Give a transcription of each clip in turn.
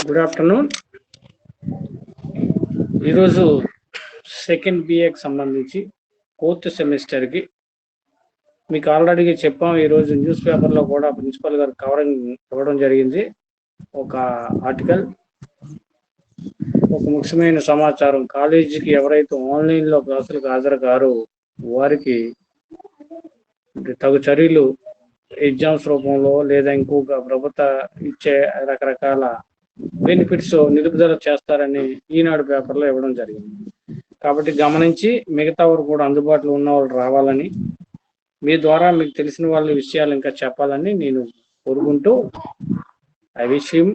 Good afternoon. ఈరోజు second బిఏకి సంబంధించి 4th సెమిస్టర్కి మీకు ఆల్రెడీ చెప్పాం. ఈరోజు న్యూస్ పేపర్లో కూడా ప్రిన్సిపల్ గారు కవరింగ్ ఇవ్వడం జరిగింది. ఒక ఆర్టికల్, ఒక ముఖ్యమైన సమాచారం. కాలేజీకి ఎవరైతే ఆన్లైన్లో క్లాసులకు హాజరు కారో వారికి తగు చర్యలు ఎగ్జామ్స్ రూపంలో లేదా ఇంకొక ప్రభుత్వ ఇచ్చే రకరకాల బెనిఫిట్స్ నిలుపుదల చేస్తారని ఈనాడు పేపర్లో ఇవ్వడం జరిగింది. కాబట్టి గమనించి మిగతా వారు కూడా అందుబాటులో ఉన్న వాళ్ళు రావాలని, మీ ద్వారా మీకు తెలిసిన వాళ్ళ విషయాలు ఇంకా చెప్పాలని నేను కోరుకుంటూ ఆ విషయం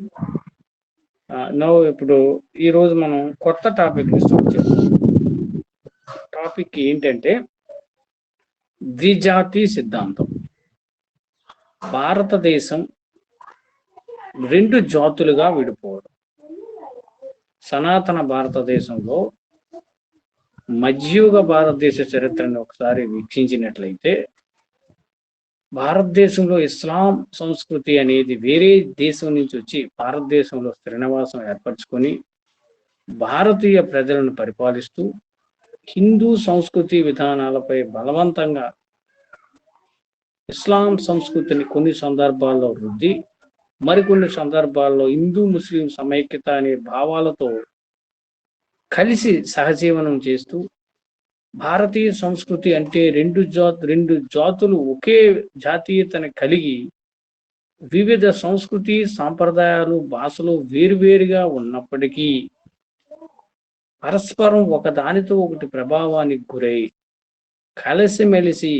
ఇప్పుడు ఈరోజు మనం కొత్త టాపిక్ స్టార్ట్ చేస్తాం. టాపిక్ ఏంటంటే ద్విజాతి సిద్ధాంతం. భారతదేశం 2 జాతులుగా విడిపోవడం. సనాతన భారతదేశంలో మధ్యయుగ భారతదేశ చరిత్రను ఒకసారి వీక్షించినట్లయితే భారతదేశంలో ఇస్లాం సంస్కృతి అనేది వేరే దేశం నుంచి వచ్చి భారతదేశంలో శ్రీనివాసం ఏర్పరచుకొని భారతీయ ప్రజలను పరిపాలిస్తూ హిందూ సంస్కృతి విధానాలపై బలవంతంగా ఇస్లాం సంస్కృతిని కొన్ని సందర్భాల్లో వృద్ధి, మరికొన్ని సందర్భాల్లో హిందూ ముస్లిం సమైక్యత అనే భావాలతో కలిసి సహజీవనం చేస్తూ భారతీయ సంస్కృతి అంటే రెండు జాతులు ఒకే జాతీయతను కలిగి వివిధ సంస్కృతి సాంప్రదాయాలు భాషలు వేరువేరుగా ఉన్నప్పటికీ పరస్పరం ఒకదానితో ఒకటి ప్రభావానికి గురై కలిసిమెలిసి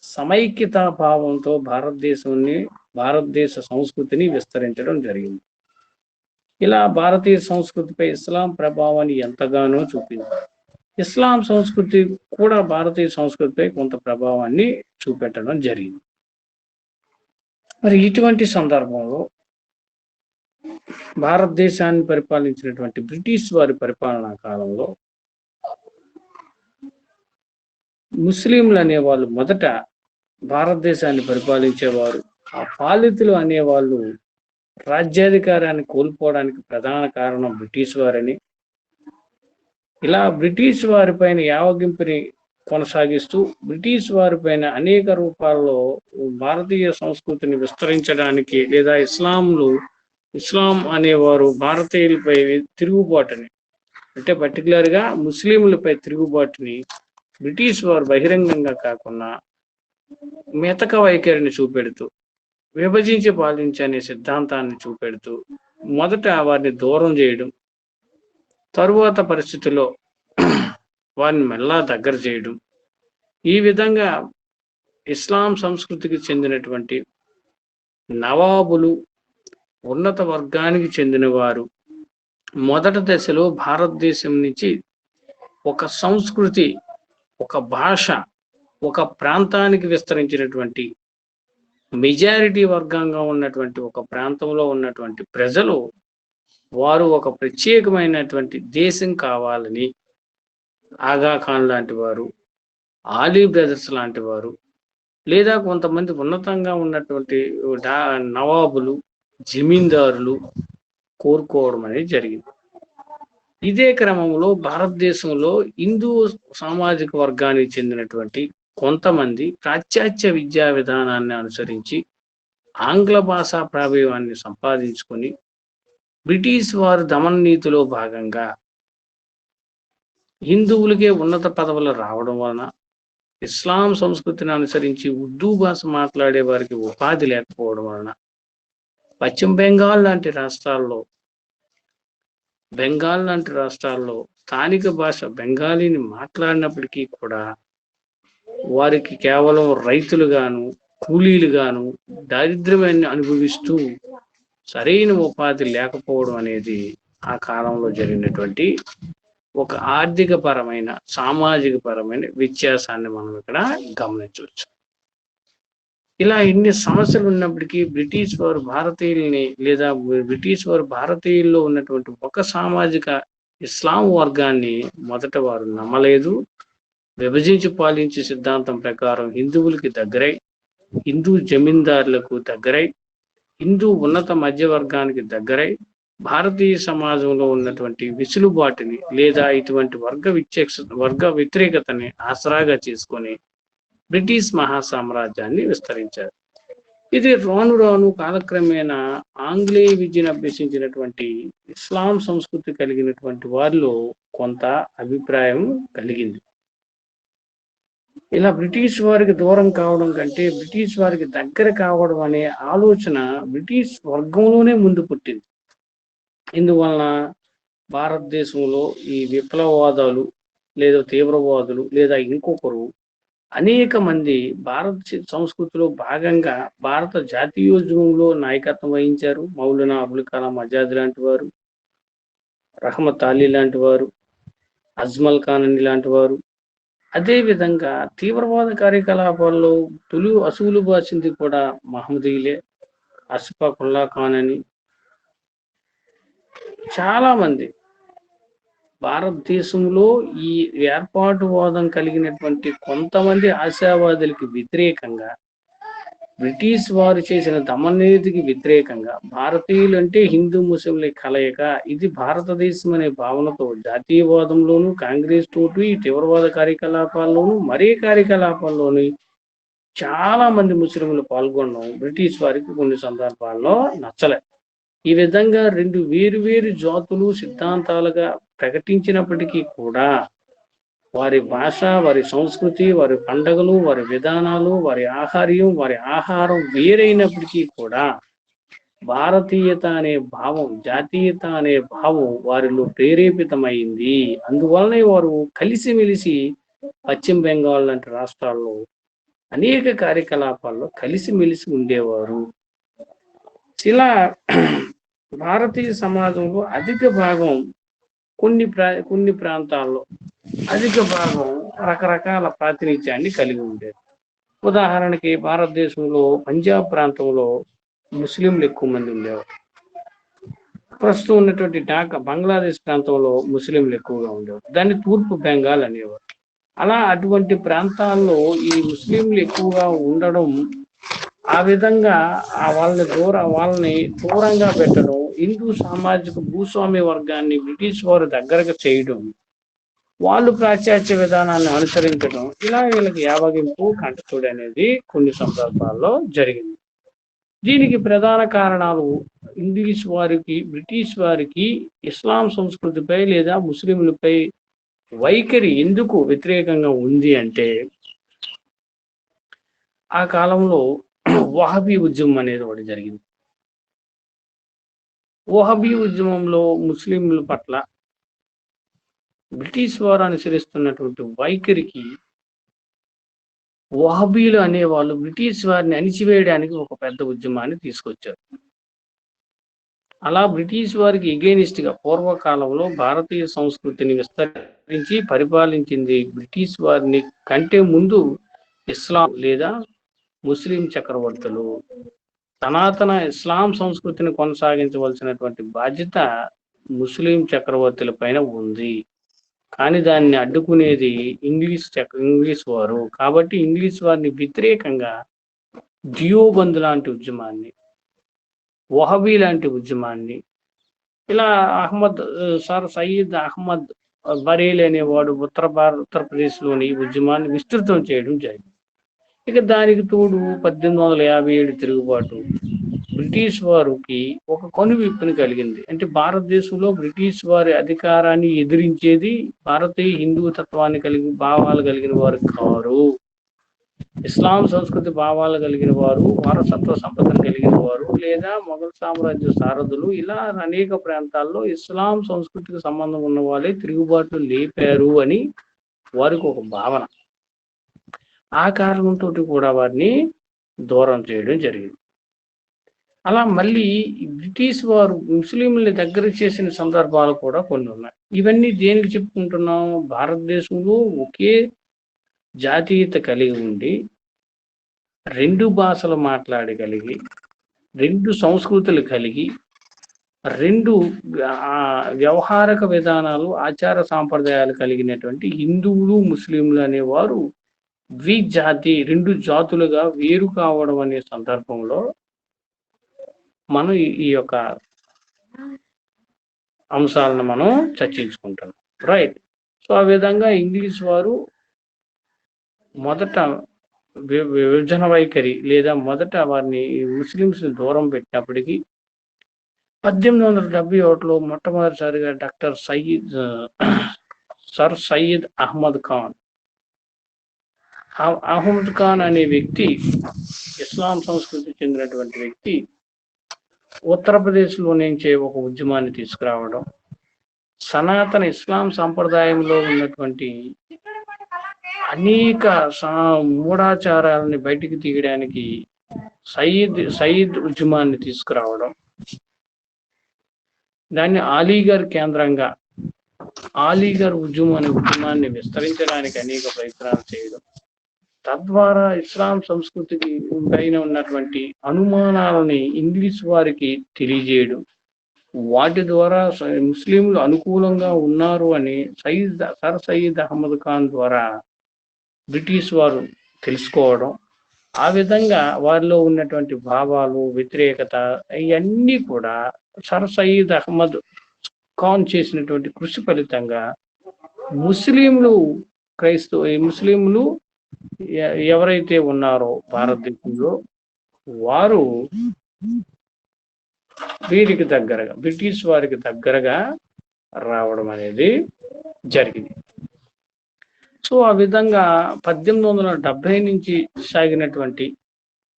సమైక్యతా భావంతో భారతదేశ సంస్కృతిని విస్తరించడం జరిగింది. ఇలా భారతీయ సంస్కృతిపై ఇస్లాం ప్రభావాన్ని ఎంతగానో చూపింది. ఇస్లాం సంస్కృతి కూడా భారతీయ సంస్కృతిపై కొంత ప్రభావాన్ని చూపెట్టడం జరిగింది. మరి ఇటువంటి సందర్భంలో భారతదేశాన్ని పరిపాలించినటువంటి బ్రిటిష్ వారి పరిపాలనా కాలంలో ముస్లింలు అనేవాళ్ళు మొదట భారతదేశాన్ని పరిపాలించేవారు. ఆ పాలితులు అనేవాళ్ళు రాజ్యాధికారాన్ని కోల్పోవడానికి ప్రధాన కారణం బ్రిటిష్ వారని, ఇలా బ్రిటిష్ వారిపైన యావగింపుని కొనసాగిస్తూ బ్రిటిష్ వారిపైన అనేక రూపాల్లో భారతీయ సంస్కృతిని విస్తరించడానికి లేదా ఇస్లాం అనేవారు భారతీయులపై తిరుగుబాటుని, అంటే పర్టికులర్గా ముస్లింలపై తిరుగుబాటుని బ్రిటిష్ వారు బహిరంగంగా కాకుండా మెతక వైఖరిని చూపెడుతూ విభజించి పాలించనే సిద్ధాంతాన్ని చూపెడుతూ మొదట వారిని దూరం చేయడం, తరువాత పరిస్థితుల్లో వారిని మెల్లగా దగ్గర చేయడం, ఈ విధంగా ఇస్లాం సంస్కృతికి చెందినటువంటి నవాబులు, ఉన్నత వర్గానికి చెందిన వారు మొదటి దశలో భారతదేశం నుంచి ఒక సంస్కృతి, ఒక భాష, ఒక ప్రాంతానికి విస్తరించినటువంటి మెజారిటీ వర్గంగా ఉన్నటువంటి ఒక ప్రాంతంలో ఉన్నటువంటి ప్రజలు వారు ఒక ప్రత్యేకమైనటువంటి దేశం కావాలని ఆగా ఖాన్ లాంటి వారు, ఆలీ బ్రదర్స్ లాంటి వారు, లేదా కొంతమంది ఉన్నతంగా ఉన్నటువంటి నవాబులు, జమీందారులు కోరుకోవడం అనేది జరిగింది. ఇదే క్రమంలో భారతదేశంలో హిందూ సామాజిక వర్గానికి చెందినటువంటి కొంతమంది పాశ్చాత్య విద్యా విధానాన్ని అనుసరించి ఆంగ్ల భాషా ప్రావీణ్యాన్ని సంపాదించుకొని బ్రిటిష్ వారు దమన నీతిలో భాగంగా హిందువులకే ఉన్నత పదవులు రావడం వలన ఇస్లాం సంస్కృతిని అనుసరించి ఉర్దూ భాష మాట్లాడే వారికి ఉపాధి లేకపోవడం వలన పశ్చిమ బెంగాల్ లాంటి రాష్ట్రాల్లో స్థానిక భాష బెంగాలీని మాట్లాడినప్పటికీ కూడా వారికి కేవలం రైతులుగాను, కూలీలుగాను దారిద్ర్యాన్ని అనుభవిస్తూ సరైన ఉపాధి లేకపోవడం అనేది ఆ కాలంలో జరిగినటువంటి ఒక ఆర్థిక పరమైన, సామాజిక పరమైన వ్యత్యాసాన్ని మనం ఇక్కడ గమనించవచ్చు. ఇలా ఇన్ని సమస్యలు ఉన్నప్పటికీ బ్రిటిష్ వారు భారతీయుల్లో ఉన్నటువంటి ఒక సామాజిక ఇస్లాం వర్గాన్ని మొదట వారు నమ్మలేదు. విభజించి పాలించే సిద్ధాంతం ప్రకారం హిందువులకి దగ్గరై, హిందూ జమీందారులకు దగ్గరై, హిందూ ఉన్నత మధ్య వర్గానికి దగ్గరై భారతీయ సమాజంలో ఉన్నటువంటి విసులుబాటుని లేదా ఇటువంటి వర్గ వ్యతిరేకతని ఆసరాగా చేసుకొని బ్రిటిష్ మహాసామ్రాజ్యాన్ని విస్తరించారు. ఇది రాను రాను కాలక్రమేణా ఆంగ్లేయ విద్యను అభ్యసించినటువంటి ఇస్లాం సంస్కృతి కలిగినటువంటి వారిలో కొంత అభిప్రాయం కలిగింది. ఇలా బ్రిటిష్ వారికి దూరం కావడం కంటే బ్రిటిష్ వారికి దగ్గర కావడం అనే ఆలోచన బ్రిటిష్ వర్గంలోనే ముందు పుట్టింది. ఇందువలన భారతదేశంలో ఈ విప్లవవాదాలు లేదా తీవ్రవాదులు లేదా ఇంకొకరు అనేక మంది భారత సంస్కృతిలో భాగంగా భారత జాతీయోద్యమంలో నాయకత్వం వహించారు. మౌలానా అబుల్ కలాం ఆజాద్ లాంటి వారు, రహమత్ అలీ లాంటి వారు, అజ్మల్ ఖాన్ లాంటి వారు. అదే విధంగా తీవ్రవాద కార్యకలాపాల్లో తొలి అసూలు బాసింది కూడా మహమ్మదీలే, అష్ఫాక్ ఉల్లా ఖాన్ అని చాలా మంది భారతదేశంలో ఈ ఏర్పాటువాదం కలిగినటువంటి కొంతమంది ఆశావాదులకి వ్యతిరేకంగా, బ్రిటిష్ వారు చేసిన దమననీతికి వ్యతిరేకంగా, భారతీయులు అంటే హిందూ ముస్లింల కలయిక, ఇది భారతదేశం అనే భావనతో జాతీయవాదంలోను, కాంగ్రెస్ తోటి తీవ్రవాద కార్యకలాపాల్లోనూ మరే కార్యకలాపాల్లోనూ చాలా మంది ముస్లింలు పాల్గొనడం బ్రిటిష్ వారికి కొన్ని సందర్భాల్లో నచ్చలే. ఈ విధంగా రెండు వేరు జాతులు సిద్ధాంతాలుగా ప్రకటించినప్పటికీ కూడా వారి భాష, వారి సంస్కృతి, వారి పండుగలు, వారి విధానాలు, వారి ఆహారం వేరైనప్పటికీ కూడా భారతీయత అనే భావం, జాతీయత అనే భావం వారిలో ప్రేరేపితమైంది. అందువలనే వారు కలిసిమెలిసి పశ్చిమ బెంగాల్ లాంటి రాష్ట్రాల్లో అనేక కార్యకలాపాల్లో కలిసిమెలిసి ఉండేవారు. ఇలా భారతీయ సమాజంలో అధిక భాగం కొన్ని ప్రాంతాల్లో అధిక భాగం రకరకాల ప్రాతినిధ్యాన్ని కలిగి ఉండేది. ఉదాహరణకి భారతదేశంలో పంజాబ్ ప్రాంతంలో ముస్లింలు ఎక్కువ మంది ఉండేవారు. ప్రస్తుతం ఉన్నటువంటి ఢాకా బంగ్లాదేశ్ ప్రాంతంలో ముస్లింలు ఎక్కువగా ఉండేవారు. దాన్ని తూర్పు బెంగాల్ అనేవారు. అలా అటువంటి ప్రాంతాల్లో ఈ ముస్లింలు ఎక్కువగా ఉండడం, ఆ విధంగా వాళ్ళని దూరంగా పెట్టడం, హిందూ సామాజిక భూస్వామ్య వర్గాన్ని బ్రిటిష్ వారు దగ్గరగా చేయడం, వాళ్ళు పాశ్చాత్య విధానాన్ని అనుసరించడం, ఇలా వీళ్ళకి యావగింపు కంటచూడు అనేది కొన్ని సందర్భాల్లో జరిగింది. దీనికి ప్రధాన కారణాలు బ్రిటిష్ వారికి ఇస్లాం సంస్కృతిపై లేదా ముస్లింలపై వైఖరి ఎందుకు వ్యతిరేకంగా ఉంది అంటే, ఆ కాలంలో వహబీ ఉద్యమం అనేది ఒకటి జరిగింది. వహబీ ఉద్యమంలో ముస్లింల పట్ల బ్రిటిష్ వారు అనుసరిస్తున్నటువంటి వైఖరికి వహబీలు అనేవాళ్ళు బ్రిటిష్ వారిని అణిచివేయడానికి ఒక పెద్ద ఉద్యమాన్ని తీసుకొచ్చారు. అలా బ్రిటిష్ వారికి ఎగెనిస్ట్ గా పూర్వకాలంలో భారతీయ సంస్కృతిని విస్తరించి పరిపాలించింది బ్రిటిష్ వారిని కంటే ముందు ఇస్లాం లేదా ముస్లిం చక్రవర్తులు. సనాతన ఇస్లాం సంస్కృతిని కొనసాగించవలసినటువంటి బాధ్యత ముస్లిం చక్రవర్తుల పైన ఉంది. కానీ దాన్ని అడ్డుకునేది ఇంగ్లీష్ వారు. కాబట్టి ఇంగ్లీష్ వారిని వ్యతిరేకంగా డియోబంద్ లాంటి ఉద్యమాన్ని, వహబీ లాంటి ఉద్యమాన్ని, ఇలా సయీద్ అహ్మద్ బరేలి అనేవాడు ఉత్తరప్రదేశ్ లోని ఉద్యమాన్ని విస్తృతం చేయడం జరిగింది. ఇక దానికి తోడు 1857 తిరుగుబాటు బ్రిటిష్ వారికి ఒక కనువిప్పుని కలిగింది. అంటే భారతదేశంలో బ్రిటిష్ వారి అధికారాన్ని ఎదిరించేది భారతీయ హిందూ తత్వాన్ని భావాలు కలిగిన వారు కారు, ఇస్లాం సంస్కృతి భావాలు కలిగిన వారు, వారసత్వ సంపదను కలిగిన వారు, లేదా మొఘల్ సామ్రాజ్య సారథులు. ఇలా అనేక ప్రాంతాల్లో ఇస్లాం సంస్కృతికి సంబంధం ఉన్న వాళ్ళే తిరుగుబాట్లు లేపారు అని వారికి ఒక భావన. ఆ కారణంతో కూడా వారిని దూరం చేయడం జరిగింది. అలా మళ్ళీ బ్రిటిష్ వారు ముస్లింలని దగ్గర చేసిన సందర్భాలు కూడా కొన్ని ఉన్నాయి. ఇవన్నీ దేనికి చెప్పుకుంటున్నాం? భారతదేశంలో ఒకే జాతీయత కలిగి ఉండి, రెండు భాషలు మాట్లాడగలిగి, రెండు సంస్కృతులు కలిగి, రెండు వ్యవహారక విధానాలు, ఆచార సాంప్రదాయాలు కలిగినటువంటి హిందువులు ముస్లింలు అనేవారు రెండు జాతులుగా వేరు కావడం అనే సందర్భంలో మనం ఈ యొక్క అంశాలను మనం చర్చించుకుంటున్నాం. రైట్. సో ఆ విధంగా ఇంగ్లీష్ వారు మొదట విభజన వైఖరి లేదా మొదట వారిని ముస్లింస్ దూరం పెట్టినప్పటికీ 1871లో మొట్టమొదటిసారిగా డాక్టర్ సర్ సయ్యద్ అహ్మద్ ఖాన్ అనే వ్యక్తి, ఇస్లాం సంస్కృతి చెందినటువంటి వ్యక్తి, ఉత్తరప్రదేశ్లో నుంచే ఒక ఉద్యమాన్ని తీసుకురావడం, సనాతన ఇస్లాం సంప్రదాయంలో ఉన్నటువంటి అనేక మూఢాచారాలని బయటికి తీయడానికి సయీద్ ఉద్యమాన్ని తీసుకురావడం, దాన్ని అలీగర్ కేంద్రంగా అలీగర్ ఉద్యమం అనే ఉద్యమాన్ని విస్తరించడానికి అనేక ప్రయత్నాలు చేయడం, తద్వారా ఇస్లాం సంస్కృతికి పైన ఉన్నటువంటి అనుమానాలని ఇంగ్లీష్ వారికి తెలియజేయడం, వాటి ద్వారా ముస్లింలు అనుకూలంగా ఉన్నారు అని సర్ సయ్యద్ అహ్మద్ ఖాన్ ద్వారా బ్రిటిష్ వారు తెలుసుకోవడం, ఆ విధంగా వారిలో ఉన్నటువంటి భావాలు, వ్యతిరేకత ఇవన్నీ కూడా సర్ సయ్యద్ అహ్మద్ ఖాన్ చేసినటువంటి కృషి ఫలితంగా ముస్లింలు ఎవరైతే ఉన్నారో భారతదేశంలో వారు వీరికి దగ్గరగా, బ్రిటిష్ వారికి దగ్గరగా రావడం అనేది జరిగింది. సో ఆ విధంగా 1870 నుంచి సాగినటువంటి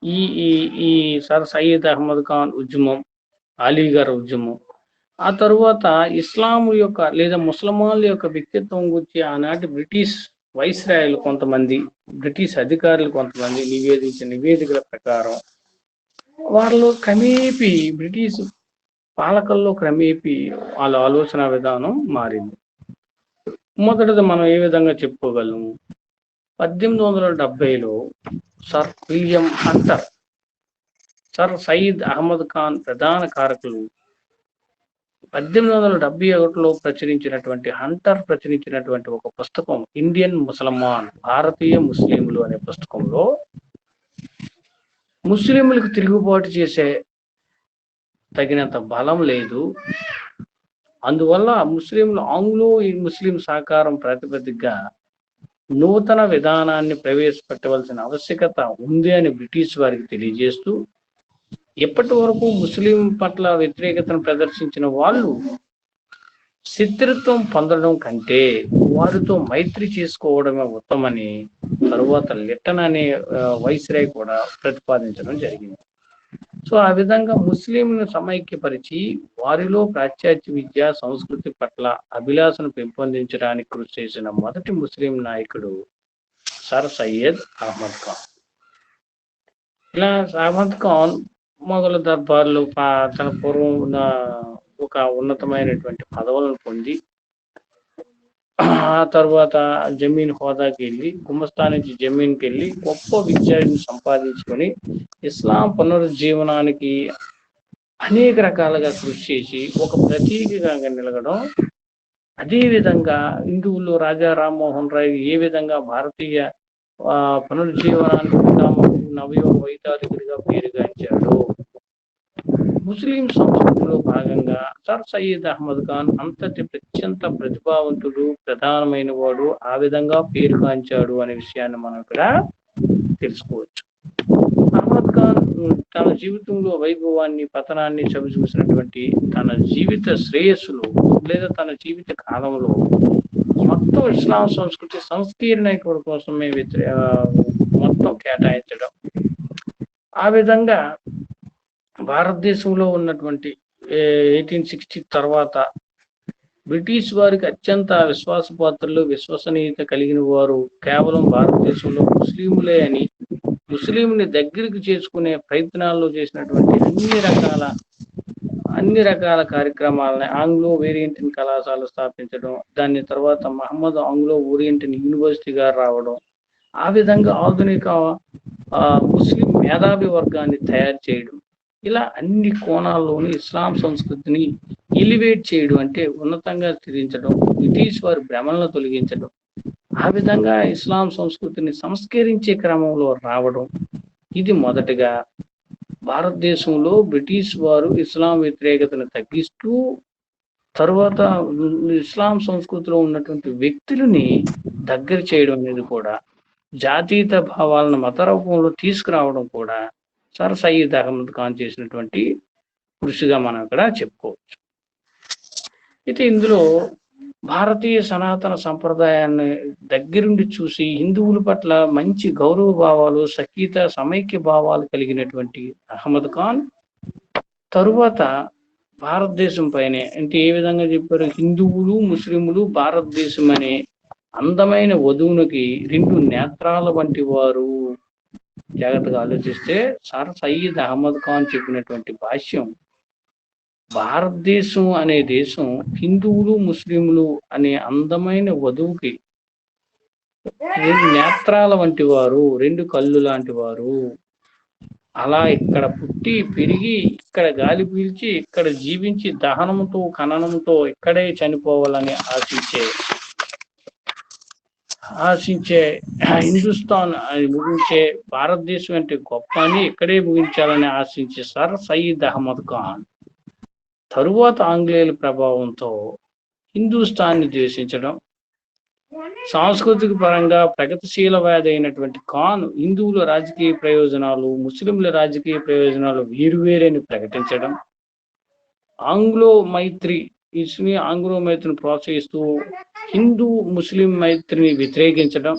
ఈ ఈ ఈ సర్ సయ్యద్ అహ్మద్ ఖాన్ ఉద్యమం, అలీగర్ ఉద్యమం, ఆ తరువాత ఇస్లాం యొక్క లేదా ముసల్మాన్ల యొక్క వ్యక్తిత్వం గురించి ఆనాటి బ్రిటిష్ వైస్రాయలు కొంతమంది, బ్రిటిష్ అధికారులు కొంతమంది నివేదించిన నివేదికల ప్రకారం వారిలో క్రమేపీ బ్రిటిష్ పాలకుల్లో క్రమేపీ వాళ్ళ ఆలోచన విధానం మారింది. మొదటిది మనం ఏ విధంగా చెప్పుకోగలము? 1870లో sir William Hunter, sir Syed Ahmed Khan ప్రధాన కారకులు. 1871లో ప్రచురించినటువంటి ఒక పుస్తకం ఇండియన్ ముసల్మాన్, భారతీయ ముస్లింలు అనే పుస్తకంలో ముస్లింలకు తిరుగుబాటు చేసే తగినంత బలం లేదు, అందువల్ల ముస్లింలు ఆంగ్లో ముస్లిం సహకారం ప్రాతిపదికగా నూతన విధానాన్ని ప్రవేశపెట్టవలసిన ఆవశ్యకత ఉంది అని బ్రిటిష్ వారికి తెలియజేస్తూ, ఎప్పటి వరకు ముస్లిం పట్ల వ్యతిరేకతను ప్రదర్శించిన వాళ్ళు శత్రుత్వం పొందడం కంటే వారితో మైత్రి చేసుకోవడమే ఉత్తమని తరువాత లిట్టన్ అనే వైస్రాయ్ కూడా ప్రతిపాదించడం జరిగింది. సో ఆ విధంగా ముస్లింలను సమైక్యపరిచి వారిలో పాశ్చాత్య విద్య, సంస్కృతి పట్ల అభిలాషను పెంపొందించడానికి కృషి చేసిన మొదటి ముస్లిం నాయకుడు సర్ సయ్యద్ అహ్మద్ ఖాన్. ఇలా అహ్మద్ ఖాన్ మొఘలు దర్బార్లు తన పూర్వం ఒక ఉన్నతమైనటువంటి పదవులను పొంది, ఆ తర్వాత జమీన్ హోదాకి వెళ్ళి, గుమస్తా నుంచి జమీన్కి వెళ్ళి గొప్ప విద్యను సంపాదించుకొని ఇస్లాం పునరుజ్జీవనానికి అనేక రకాలుగా కృషి చేసి ఒక ప్రతీకగా నిలగడం. అదేవిధంగా హిందువుల్లో రాజా రామ్మోహన్ రాయ్ ఏ విధంగా భారతీయ పునరుజ్జీవనానికి నవయుగ వైతాళికుడిగా పేరుగాంచాడు. ముస్లిం సంస్కృతిలో భాగంగా సర్ సయ్యద్ అహ్మద్ ఖాన్ అంతటి అత్యంత ప్రతిభావంతుడు, ప్రధానమైన వాడు, ఆ విధంగా పేరుగాంచాడు అనే విషయాన్ని మనం ఇక్కడ తెలుసుకోవచ్చు. అహ్మద్ ఖాన్ తన జీవితంలో వైభవాన్ని, పతనాన్ని చవిచూసినటువంటి తన జీవిత శ్రేయస్సులో లేదా తన జీవిత కాలంలో మొత్తం ఇస్లాం సంస్కృతి సంస్కీర్ణ కోసమే మొత్తం కేటాయించడం, ఆ విధంగా భారతదేశంలో ఉన్నటువంటి 1860 తర్వాత బ్రిటిష్ వారికి అత్యంత విశ్వాసపాత్రలు, విశ్వసనీయత కలిగిన వారు కేవలం భారతదేశంలో ముస్లింలే అని, ముస్లింని దగ్గరికి చేసుకునే ప్రయత్నాల్లో చేసినటువంటి అన్ని రకాల కార్యక్రమాలని ఆంగ్లో ఓరియంటల్ కళాశాల స్థాపించడం, దాని తర్వాత మహమ్మద్ ఆంగ్లో ఓరియంటల్ యూనివర్సిటీగా రావడం, ఆ విధంగా ఆధునిక ముస్లిం మేధావి వర్గాన్ని తయారు చేయడం, ఇలా అన్ని కోణాల్లోని ఇస్లాం సంస్కృతిని ఎలివేట్ చేయడం అంటే ఉన్నతంగా స్థిరించడం, బ్రిటిష్ వారి భ్రమలను తొలగించడం, ఆ విధంగా ఇస్లాం సంస్కృతిని సంస్కరించే క్రమంలో రావడం. ఇది మొదటగా భారతదేశంలో బ్రిటిష్ వారు ఇస్లాం వ్యతిరేకతను తగ్గిస్తూ తరువాత ఇస్లాం సంస్కృతిలో ఉన్నటువంటి వ్యక్తులని దగ్గర చేయడం అనేది కూడా, జాతీయత భావాలను మత రూపంలో తీసుకురావడం కూడా సర్ సయ్యద్ అహ్మద్ ఖాన్ చేసినటువంటి కృషిగా మనం ఇక్కడ చెప్పుకోవచ్చు. అయితే ఇందులో భారతీయ సనాతన సంప్రదాయాన్ని దగ్గరుండి చూసి హిందువుల పట్ల మంచి గౌరవ భావాలు, సఖ్యత, సమైక్య భావాలు కలిగినటువంటి అహ్మద్ ఖాన్ తరువాత భారతదేశం పైనే, అంటే ఏ విధంగా చెప్పారు, హిందువులు ముస్లింలు భారతదేశం అనే అందమైన వధువునికి రెండు నేత్రాల వంటి వారు. జాగ్రత్తగా ఆలోచిస్తే సర్ సయ్యద్ అహ్మద్ ఖాన్ చెప్పినటువంటి భాష్యం, భారతదేశం అనే దేశం హిందువులు ముస్లింలు అనే అందమైన వధువుకి రెండు నేత్రాల వంటి వారు, రెండు కళ్ళు లాంటి వారు. అలా ఇక్కడ పుట్టి పెరిగి, ఇక్కడ గాలి పీల్చి, ఇక్కడ జీవించి, దహనంతో ఖననంతో ఇక్కడే చనిపోవాలని ఆశించే హిందుస్థాన్ అని ముగించే, భారతదేశం అంటే గొప్ప అని ఇక్కడే ముగించాలని ఆశించే సర్ సయ్యద్ అహ్మద్ ఖాన్ తరువాత ఆంగ్లేయుల ప్రభావంతో హిందుస్థాన్ని ద్వేషించడం, సాంస్కృతిక పరంగా ప్రగతిశీలవాది అయినటువంటి ఖాన్ హిందువుల రాజకీయ ప్రయోజనాలు, ముస్లింల రాజకీయ ప్రయోజనాలు వేరువేరని ప్రకటించడం, ఆంగ్లో మైత్రిని ప్రోత్సహిస్తూ హిందూ ముస్లిం మైత్రిని వ్యతిరేకించడం.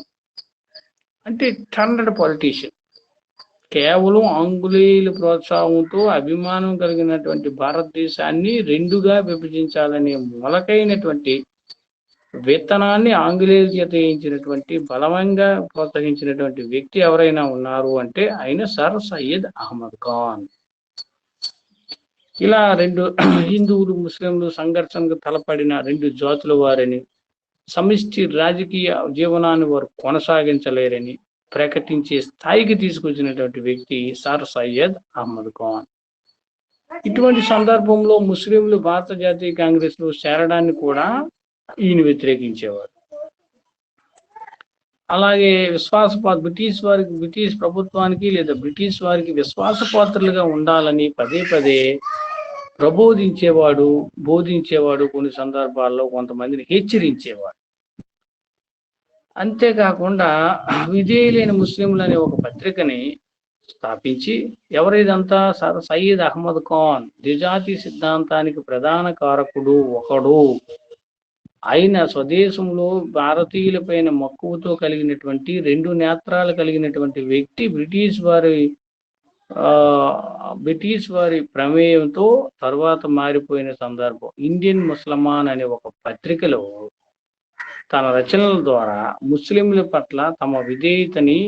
అంటే టర్నడ్ పొలిటీషియన్, కేవలం ఆంగ్లేయుల ప్రోత్సాహంతో అభిమానం కలిగినటువంటి భారతదేశాన్ని రెండుగా విభజించాలనే మొలకైనటువంటి విత్తనాన్ని ఆంగ్లేయుల చేత వేయించినటువంటి, బలవంగా ప్రోత్సహించినటువంటి వ్యక్తి ఎవరైనా ఉన్నారు అంటే ఆయన సర్ సయ్యద్ అహ్మద్ ఖాన్. ఇలా రెండు హిందువులు ముస్లింలు సంఘర్షణకు తలపడిన రెండు జాతుల వారని, సమిష్టి రాజకీయ జీవనాన్ని వారు కొనసాగించలేరని ప్రకటించే స్థాయికి తీసుకొచ్చినటువంటి వ్యక్తి సర్ సయ్యద్ అహ్మద్ ఖాన్. ఇటువంటి సందర్భంలో ముస్లింలు భారత జాతీయ కాంగ్రెస్ లో చేరడాన్ని కూడా ఈయన వ్యతిరేకించేవారు. అలాగే బ్రిటిష్ ప్రభుత్వానికి లేదా బ్రిటిష్ వారికి విశ్వాసపాత్రులుగా ఉండాలని పదే పదే బోధించేవాడు. కొన్ని సందర్భాల్లో కొంతమందిని హెచ్చరించేవాడు. అంతేకాకుండా విధేయులైన ముస్లింలు అనే ఒక పత్రికని స్థాపించి, ఎవరిదంతా సర్ సయ్యద్ అహ్మద్ ఖాన్ ద్విజాతి సిద్ధాంతానికి ప్రధాన కారకుడు ఒకడు, ఆయన స్వదేశంలో భారతీయులపైన మక్కువతో కలిగినటువంటి రెండు నేత్రాలు కలిగినటువంటి వ్యక్తి, బ్రిటిష్ వారి ప్రమేయంతో తర్వాత మారిపోయిన సందర్భం. ఇండియన్ ముస్లిమాన్ అనే ఒక పత్రికలో తన రచనల ద్వారా ముస్లింల పట్ల తమ విధేయతని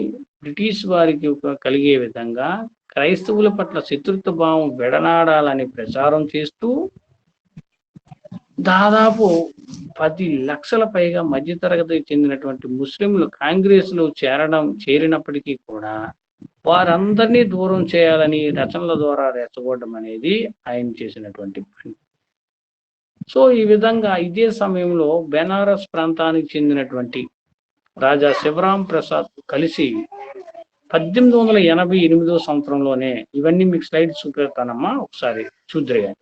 బ్రిటిష్ వారికి కలిగే విధంగా క్రైస్తవుల పట్ల శత్రుత్వ భావం విడనాడాలని ప్రచారం చేస్తూ దాదాపు 10 లక్షల పైగా మధ్యతరగతికి చెందినటువంటి ముస్లింలు కాంగ్రెస్ లో చేరినప్పటికీ కూడా వారందరినీ దూరం చేయాలని రచనల ద్వారా రెచ్చగొట్టడం అనేది ఆయన చేసినటువంటి పని. సో ఈ విధంగా ఇదే సమయంలో బెనారస్ ప్రాంతానికి చెందినటువంటి రాజా శివరాం ప్రసాద్ కలిసి 1888 సంవత్సరంలోనే, ఇవన్నీ మీకు స్లైడ్స్ చూపెడతానమ్మా, ఒకసారి చూద్దరు కానీ,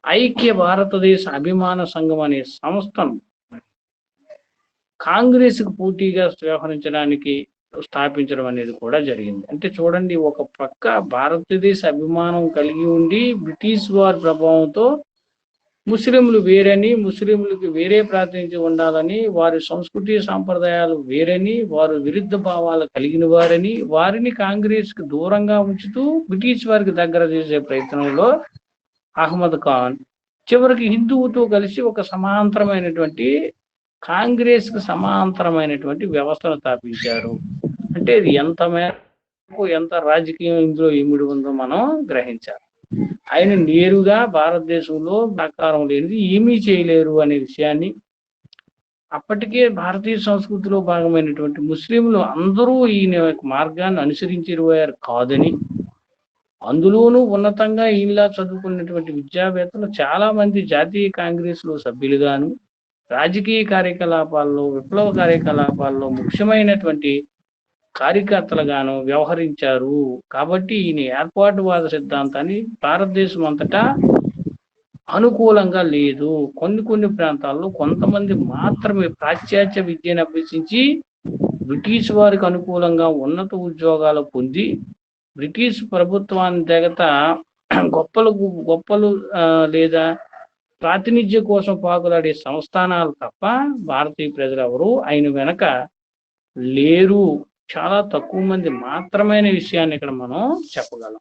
ఐక్య భారతదేశ అభిమాన సంఘం అనే సంస్థను కాంగ్రెస్ కు పోటీగా వ్యవహరించడానికి స్థాపించడం అనేది కూడా జరిగింది. అంటే చూడండి, ఒక పక్క భారతదేశ అభిమానం కలిగి ఉండి బ్రిటిష్ వారి ప్రభావంతో ముస్లింలు వేరని, ముస్లింలకు వేరే ప్రాతినిధ్యం ఉండాలని, వారి సంస్కృతి సాంప్రదాయాలు వేరని, వారు విరుద్ధ భావాలు కలిగిన వారని, వారిని కాంగ్రెస్ కు దూరంగా ఉంచుతూ బ్రిటిష్ వారికి దగ్గర చేసే ప్రయత్నంలో అహ్మద్ ఖాన్ చివరికి హిందువుతో కలిసి ఒక కాంగ్రెస్ కు సమాంతరమైనటువంటి వ్యవస్థను స్థాపించారు. అంటే ఇది ఎంత రాజకీయం ఇందులో ఇమిడి ఉందో మనం గ్రహించాలి. ఆయన నేరుగా భారతదేశంలో ఆకారం లేనిది ఏమీ చేయలేరు అనే విషయాన్ని, అప్పటికే భారతీయ సంస్కృతిలో భాగమైనటువంటి ముస్లింలు అందరూ ఈయన మార్గాన్ని అనుసరించేవారు కాదని, అందులోనూ ఉన్నతంగా ఈయనలా చదువుకున్నటువంటి విద్యావేత్తలు చాలా మంది జాతీయ కాంగ్రెస్ లో సభ్యులుగాను, రాజకీయ కార్యకలాపాల్లో, విప్లవ కార్యకలాపాల్లో ముఖ్యమైనటువంటి కార్యకర్తలుగాను వ్యవహరించారు. కాబట్టి ఈయన ఏర్పాటువాద సిద్ధాంతాన్ని భారతదేశం అంతటా అనుకూలంగా లేదు. కొన్ని ప్రాంతాల్లో కొంతమంది మాత్రమే పాశ్చాత్య విద్యను అభ్యసించి బ్రిటిష్ వారికి అనుకూలంగా ఉన్నత ఉద్యోగాలు పొంది బ్రిటిష్ ప్రభుత్వాన్ని తెగత గొప్పలు లేదా ప్రాతినిధ్యం కోసం పాకులాడే సంస్థానాలు తప్ప భారతీయ ప్రజలు ఎవరు ఆయన వెనక లేరు. చాలా తక్కువ మంది మాత్రమైన విషయాన్ని ఇక్కడ మనం చెప్పగలం.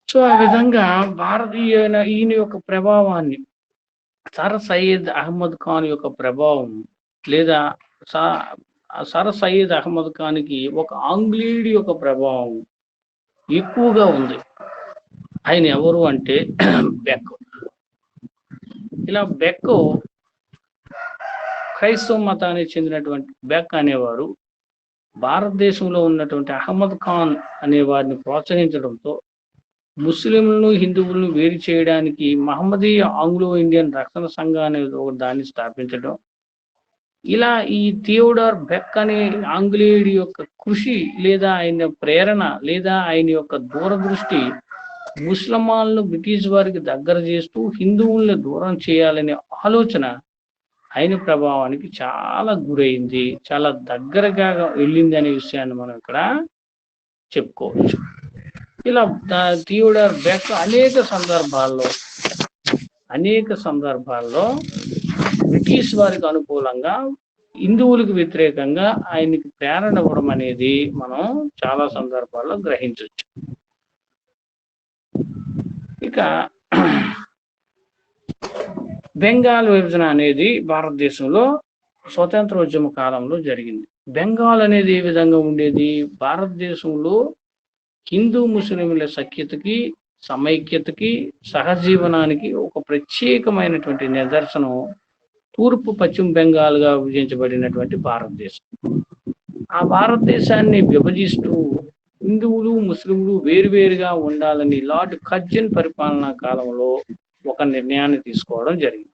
సో ఆ విధంగా ఈయన యొక్క ప్రభావాన్ని సర్ సయ్యద్ అహ్మద్ ఖాన్ యొక్క ప్రభావం లేదా సర్ సయ్యద్ అహ్మద్ ఖాన్కి ఒక ఆంగ్లేయుడి యొక్క ప్రభావం ఎక్కువగా ఉంది. ఆయన ఎవరు అంటే బెక్. ఇలా బెక్ క్రైస్తవ మతానికి చెందినటువంటి బెక్ అనేవారు భారతదేశంలో ఉన్నటువంటి అహ్మద్ ఖాన్ అనే వారిని ప్రోత్సహించడంతో ముస్లింలను హిందువులను వేరు చేయడానికి మహమ్మదీయ ఆంగ్లో ఇండియన్ రక్షణ సంఘం అనేది ఒక దాన్ని స్థాపించడం. ఇలా ఈ థియోడార్ బెక్ అనే ఆంగ్లేయుడి యొక్క కృషి లేదా ఆయన ప్రేరణ లేదా ఆయన యొక్క దూరదృష్టి ముస్లిమాలను బ్రిటిష్ వారికి దగ్గర చేస్తూ హిందువుల్ని దూరం చేయాలనే ఆలోచన ఆయన ప్రభావానికి చాలా గురైంది, చాలా దగ్గరగా వెళ్ళింది అనే విషయాన్ని మనం ఇక్కడ చెప్పుకోవచ్చు. ఇలా థియోడార్ బెక్ అనేక సందర్భాల్లో బ్రిటిష్ వారికి అనుకూలంగా హిందువులకు వ్యతిరేకంగా ఆయనకి ప్రేరణ ఇవ్వడం అనేది మనం చాలా సందర్భాల్లో గ్రహించవచ్చు. ఇక బెంగాల్ విభజన అనేది భారతదేశంలో స్వతంత్రోద్యమ కాలంలో జరిగింది. బెంగాల్ అనేది ఏ విధంగా ఉండేది? భారతదేశంలో హిందూ ముస్లింల సఖ్యతకి, సమైక్యతకి, సహజీవనానికి ఒక ప్రత్యేకమైనటువంటి నిదర్శనం తూర్పు పశ్చిమ బెంగాల్గా విభజించబడినటువంటి భారతదేశం. ఆ భారతదేశాన్ని విభజిస్తూ హిందువులు ముస్లింలు వేరువేరుగా ఉండాలని లార్డ్ కర్జన్ పరిపాలనా కాలంలో ఒక నిర్ణయాన్ని తీసుకోవడం జరిగింది.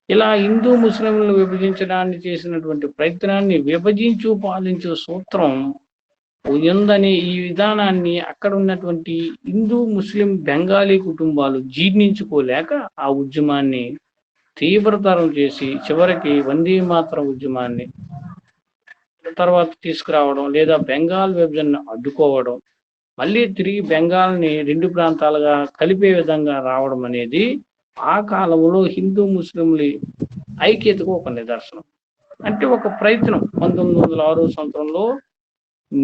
ఇలా హిందూ ముస్లింలను విభజించడాన్ని చేసినటువంటి ప్రయత్నాన్ని విభజించు పాలించు సూత్రం ఉందని ఈ విధానాన్ని అక్కడ ఉన్నటువంటి హిందూ ముస్లిం బెంగాలీ కుటుంబాలు జీర్ణించుకోలేక ఆ ఉద్యమాన్ని తీవ్రతరం చేసి చివరికి వందే మాతరం ఉద్యమాన్ని తర్వాత తీసుకురావడం లేదా బెంగాల్ విభజనను అడ్డుకోవడం, మళ్ళీ తిరిగి బెంగాల్ని రెండు ప్రాంతాలుగా కలిపే విధంగా రావడం అనేది ఆ కాలంలో హిందూ ముస్లింల ఐక్యతకు ఒక నిదర్శనం. అంటే ఒక ప్రయత్నం 1906 సంవత్సరంలో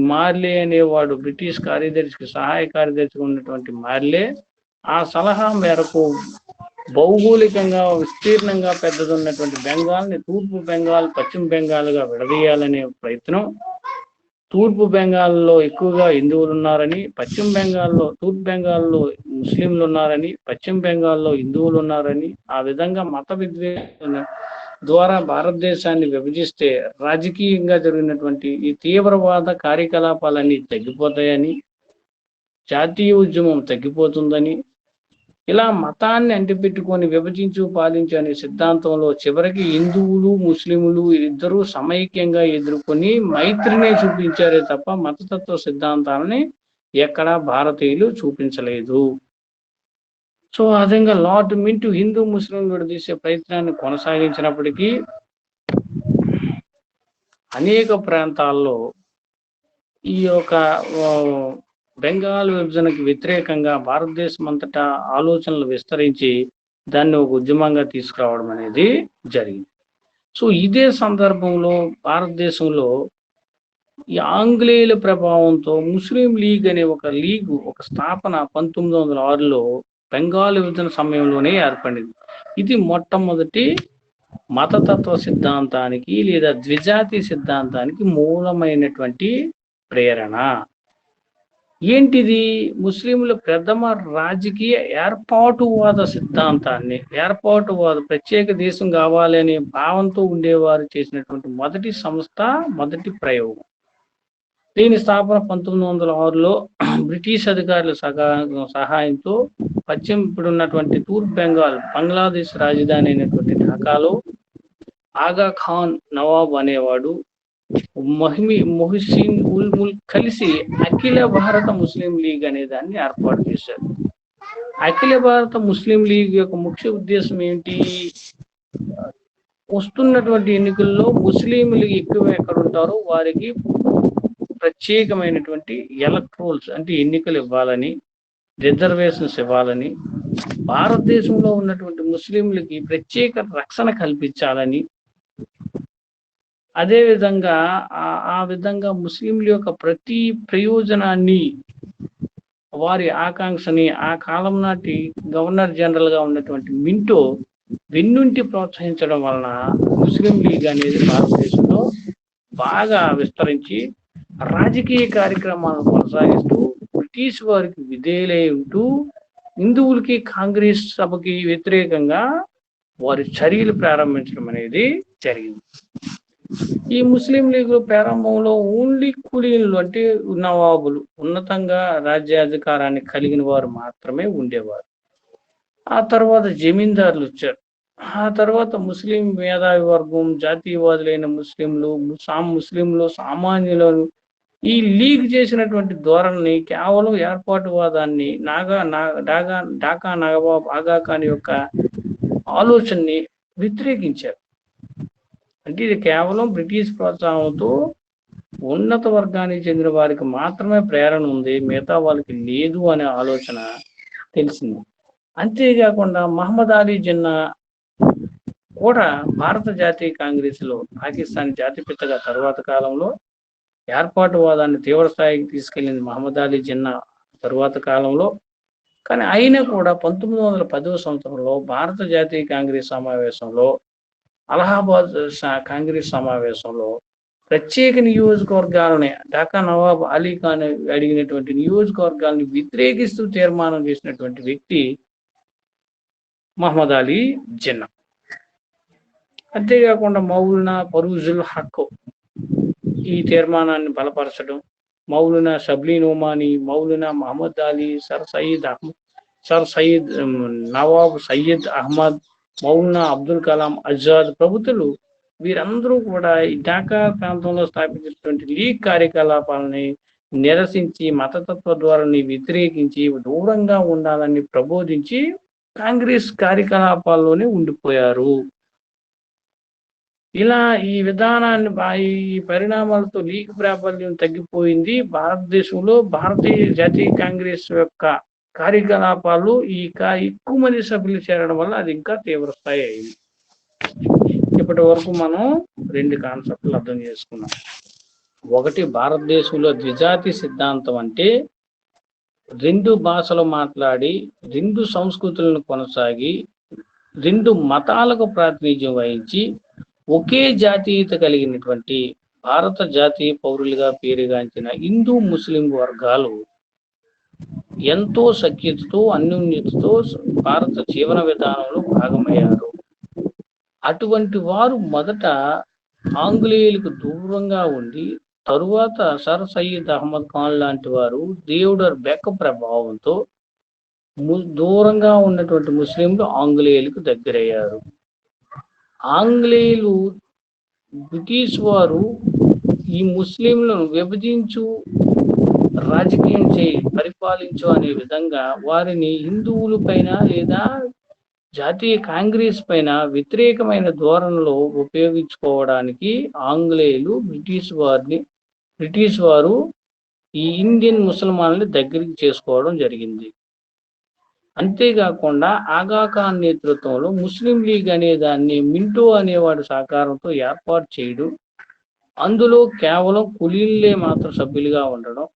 మార్లే అనేవాడు బ్రిటిష్ కార్యదర్శికి సహాయ కార్యదర్శిగా ఉన్నటువంటి మార్లే ఆ సలహా మేరకు భౌగోళికంగా విస్తీర్ణంగా పెద్దదున్నటువంటి బెంగాల్ని తూర్పు బెంగాల్ పశ్చిమ బెంగాల్గా విడదీయాలనే ప్రయత్నం. తూర్పు బెంగాల్లో ఎక్కువగా హిందువులు ఉన్నారని, తూర్పు బెంగాల్లో ముస్లింలు ఉన్నారని, పశ్చిమ బెంగాల్లో హిందువులు ఉన్నారని, ఆ విధంగా మత విద్వేషం ద్వారా భారతదేశాన్ని విభజిస్తే రాజకీయంగా జరిగినటువంటి ఈ తీవ్రవాద కార్యకలాపాలన్నీ తగ్గిపోతాయని, జాతీయ ఉద్యమం తగ్గిపోతుందని, ఇలా మతాన్ని అంటిపెట్టుకొని విభజించు పాలించు అనే సిద్ధాంతంలో చివరికి హిందువులు ముస్లింలు ఇద్దరూ సమైక్యంగా ఎదుర్కొని మైత్రినే చూపించారే తప్ప మతతత్వ సిద్ధాంతాలని ఎక్కడా భారతీయులు చూపించలేదు. సో ఆ విధంగా లార్డ్ మింటో హిందూ ముస్లిం విడదీసే ప్రయత్నాన్ని కొనసాగించినప్పటికీ అనేక ప్రాంతాల్లో ఈ యొక్క బెంగాల్ విభజనకు వ్యతిరేకంగా భారతదేశం అంతటా ఆలోచనలు విస్తరించి దాన్ని ఒక ఉద్యమంగా తీసుకురావడం అనేది జరిగింది. సో ఇదే సందర్భంలో భారతదేశంలో ఈ ఆంగ్లేయుల ప్రభావంతో ముస్లిం లీగ్ అనే ఒక స్థాపన 1906లో బెంగాల్ విభజన సమయంలోనే ఏర్పడింది. ఇది మొట్టమొదటి మతతత్వ సిద్ధాంతానికి లేదా ద్విజాతి సిద్ధాంతానికి మూలమైనటువంటి ప్రేరణ. ఏంటిది? ముస్లింల ప్రథమ రాజకీయ ఏర్పాటువాద సిద్ధాంతాన్ని, ప్రత్యేక దేశం కావాలి అనే భావంతో ఉండేవారు చేసినటువంటి మొదటి ప్రయోగం. దీని స్థాపన 1906లో బ్రిటిష్ అధికారుల సహాయంతో ఇప్పుడున్నటువంటి తూర్పు బంగ్లాదేశ్ రాజధాని అయినటువంటి ఢాకాలో ఆగా ఖాన్ నవాబ్ అనేవాడు మొహిసిన్ ఉల్ ముల్క్ కలిసి అఖిల భారత ముస్లిం లీగ్ అనే దాన్ని ఏర్పాటు చేశారు. అఖిల భారత ముస్లిం లీగ్ యొక్క ముఖ్య ఉద్దేశం ఏంటి? వస్తున్నటువంటి ఎన్నికల్లో ముస్లింలు ఎక్కువ ఎక్కడ ఉంటారో వారికి ప్రత్యేకమైనటువంటి ఎలక్ట్రోల్స్ అంటే ఎన్నికలు ఇవ్వాలని, రిజర్వేషన్స్ ఇవ్వాలని, భారతదేశంలో ఉన్నటువంటి ముస్లింలకి ప్రత్యేక రక్షణ కల్పించాలని, అదేవిధంగా ఆ విధంగా ముస్లింల యొక్క ప్రతి ప్రయోజనాన్ని, వారి ఆకాంక్షని ఆ కాలం నాటి గవర్నర్ జనరల్ గా ఉన్నటువంటి మింటో వెన్నుంటి ప్రోత్సహించడం వలన ముస్లిం లీగ్ అనేది భారతదేశంలో బాగా విస్తరించి రాజకీయ కార్యక్రమాలను కొనసాగిస్తూ బ్రిటిష్ వారికి విధేయులై ఉంటూ హిందువులకి కాంగ్రెస్ సభకి వ్యతిరేకంగా వారి చర్యలు ప్రారంభించడం అనేది జరిగింది. ఈ ముస్లిం లీగ్ ప్రారంభంలో ఓన్లీ కులీనులు అంటే నవాబులు, ఉన్నతంగా రాజ్యాధికారాన్ని కలిగిన వారు మాత్రమే ఉండేవారు. ఆ తర్వాత జమీందారులు వచ్చారు. ఆ తర్వాత ముస్లిం మేధావి వర్గం, జాతీయవాదులైన ముస్లింలు సామాన్యులను ఈ లీగ్ చేసినటువంటి ధోరణిని, కేవలం ఏర్పాటువాదాన్ని, ఢాకా నవాబ్ ఆగా ఖాన్ యొక్క ఆలోచనని వ్యతిరేకించారు. అంటే ఇది కేవలం బ్రిటిష్ ప్రోత్సాహంతో ఉన్నత వర్గానికి చెందిన వారికి మాత్రమే ప్రేరణ ఉంది, మిగతా వాళ్ళకి లేదు అనే ఆలోచన తెలిసింది. అంతేకాకుండా మహమ్మద్ అలీ జిన్నా కూడా భారత జాతీయ కాంగ్రెస్ లో పాకిస్తాన్ జాతిపితగా తరువాత కాలంలో ఏర్పాటువాదాన్ని తీవ్ర స్థాయికి తీసుకెళ్లింది మహమ్మద్ అలీ జిన్నా తరువాత కాలంలో. కానీ అయినా కూడా 1910వ సంవత్సరంలో భారత జాతీయ కాంగ్రెస్ సమావేశంలో, అలహాబాద్ కాంగ్రెస్ సమావేశంలో ప్రత్యేక నియోజకవర్గాలని, ఢాకా నవాబ్ అలీ ఖాన్ అడిగినటువంటి నియోజకవర్గాలని వ్యతిరేకిస్తూ తీర్మానం చేసినటువంటి వ్యక్తి మహమ్మద్ అలీ జిన్నా. అంతేకాకుండా మౌలానా ఫరూజుల్ హక్ ఈ తీర్మానాన్ని బలపరచడం, మౌలానా షబ్లీ నోమాని, మౌలానా మహమ్మద్ అలీ, సర్ సయ్యద్ నవాబ్ సయ్యద్ అహ్మద్, మౌలానా అబ్దుల్ కలాం ఆజాద్ ప్రభుత్వలు వీరందరూ కూడా ఈ ఢాకా ప్రాంతంలో స్థాపించినటువంటి లీగ్ కార్యకలాపాలని నిరసించి, మతతత్వ ధోరణిని వ్యతిరేకించి దూరంగా ఉండాలని ప్రబోధించి కాంగ్రెస్ కార్యకలాపాల్లోనే ఉండిపోయారు. ఇలా ఈ విధానాన్ని, ఈ పరిణామాలతో లీగ్ ప్రాబల్యం తగ్గిపోయింది. భారతదేశంలో భారతీయ జాతీయ కాంగ్రెస్ యొక్క కార్యకలాపాలు ఎక్కువ మంది సభ్యులు చేరడం వల్ల అది ఇంకా తీవ్ర స్థాయి అయింది. ఇప్పటి వరకు మనం 2 కాన్సెప్ట్లు అర్థం చేసుకున్నాం. ఒకటి, భారతదేశంలో ద్విజాతి సిద్ధాంతం అంటే 2 భాషలు మాట్లాడి, 2 సంస్కృతులను కొనసాగి, 2 మతాలకు ప్రాతినిధ్యం వహించి ఒకే జాతీయత కలిగినటువంటి భారత జాతీయ పౌరులుగా పేరుగాంచిన హిందూ ముస్లిం వర్గాలు ఎంతో సఖ్యతతో, అన్యోన్యతతో భారత జీవన విధానంలో భాగమయ్యారు. అటువంటి వారు మొదట ఆంగ్లేయులకు దూరంగా ఉండి, తరువాత సర్ సయ్యద్ అహ్మద్ ఖాన్ లాంటి వారు దేవుడర్ బెక్ ప్రభావంతో దూరంగా ఉన్నటువంటి ముస్లింలు ఆంగ్లేయులకు దగ్గరయ్యారు. ఆంగ్లేయులు, బ్రిటిష్ వారు ఈ ముస్లింలను విభజించు, రాజకీయం చేయి, పరిపాలించు అనే విధంగా వారిని హిందువుల పైన లేదా జాతీయ కాంగ్రెస్ పైన వ్యతిరేకమైన ధోరణిలో ఉపయోగించుకోవడానికి ఆంగ్లేయులు, బ్రిటిష్ వారు ఈ ఇండియన్ ముసల్మాన్లు దగ్గరికి చేసుకోవడం జరిగింది. అంతేకాకుండా ఆగా ఖాన్ నేతృత్వంలో ముస్లిం లీగ్ అనే దాన్ని మింటో అనేవాడి సహకారంతో ఏర్పాటు చేయడం, అందులో కేవలం కులీన్లే మాత్రం సభ్యులుగా ఉండడం,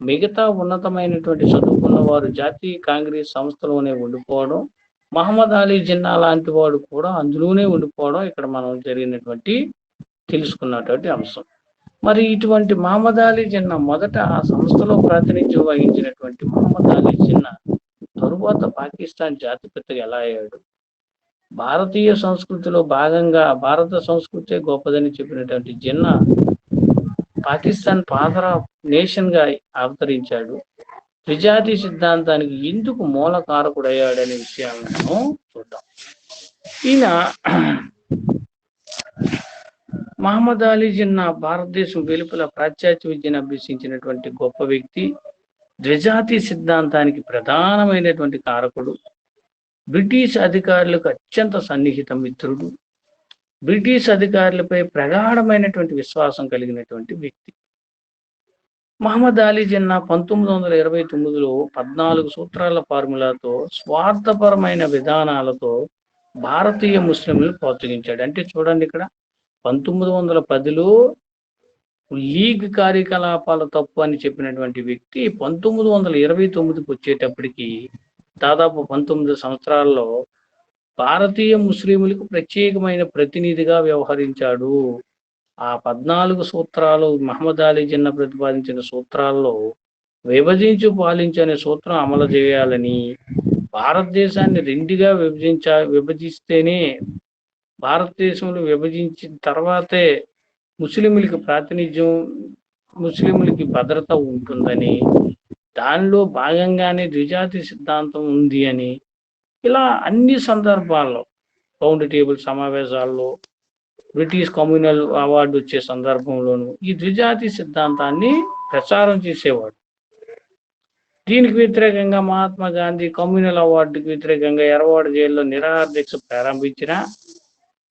మిగతా ఉన్నతమైనటువంటి చదువుకున్న వారు జాతీయ కాంగ్రెస్ సంస్థలోనే ఉండిపోవడం, మహమ్మద్ అలీ జిన్నా లాంటి వాడు కూడా అందులోనే ఉండిపోవడం ఇక్కడ మనం తెలుసుకున్నటువంటి అంశం. మరి ఇటువంటి మహమ్మద్ అలీ జిన్నా మొదట ఆ సంస్థలో ప్రాతినిధ్యం వహించినటువంటి మహమ్మద్ అలీ జిన్నా తరువాత పాకిస్తాన్ జాతిపితగా ఎలా అయ్యాడు? భారతీయ సంస్కృతిలో భాగంగా భారత సంస్కృతి గొప్పదని చెప్పినటువంటి Jinnah Pakistan father of nation గా అవతరించాడు. ద్విజాతి సిద్ధాంతానికి ఎందుకు మూల కారకుడయ్యాడనే విషయాలను మనం చూద్దాం. ఈయన మహమ్మద్ అలీ జిన్నా భారతదేశం వెలుపల పాశ్చాత్య విద్యను అభ్యసించినటువంటి గొప్ప వ్యక్తి. ద్విజాతి సిద్ధాంతానికి ప్రధానమైనటువంటి కారకుడు, బ్రిటిష్ అధికారులకు అత్యంత సన్నిహిత మిత్రుడు, బ్రిటిష్ అధికారులపై ప్రగాఢమైనటువంటి విశ్వాసం కలిగినటువంటి వ్యక్తి. మహమ్మద్ అలీ జిన్నా 1929లో 14 సూత్రాల ఫార్ములాతో స్వార్థపరమైన విధానాలతో భారతీయ ముస్లింలు ప్రోత్సహించాడు. అంటే చూడండి, ఇక్కడ 1910లో లీగ్ కార్యకలాపాల తప్పు అని చెప్పినటువంటి వ్యక్తి 1929కి వచ్చేటప్పటికి దాదాపు 19 సంవత్సరాల్లో భారతీయ ముస్లింలకు ప్రత్యేకమైన ప్రతినిధిగా వ్యవహరించాడు. ఆ 14 సూత్రాలు మహమ్మద్ అలీ జిన్నా ప్రతిపాదించిన సూత్రాల్లో విభజించు పాలించు అనే సూత్రం అమలు చేయాలని, భారతదేశాన్ని రెండుగా విభజిస్తేనే భారతదేశంలో విభజించిన తర్వాతే ముస్లింలకి ప్రాతినిధ్యం, ముస్లింలకి భద్రత ఉంటుందని, దానిలో భాగంగానే ద్విజాతి సిద్ధాంతం ఉంది అని, ఇలా అన్ని సందర్భాల్లో రౌండ్ టేబుల్ సమావేశాల్లో, బ్రిటిష్ కమ్యూనల్ అవార్డు వచ్చే సందర్భంలోనూ ఈ ద్విజాతి సిద్ధాంతాన్ని ప్రచారం చేసేవాడు. దీనికి వ్యతిరేకంగా మహాత్మా గాంధీ కమ్యూనల్ అవార్డుకి వ్యతిరేకంగా ఎర్రవాడ జైల్లో నిరాహార దీక్ష ప్రారంభించిన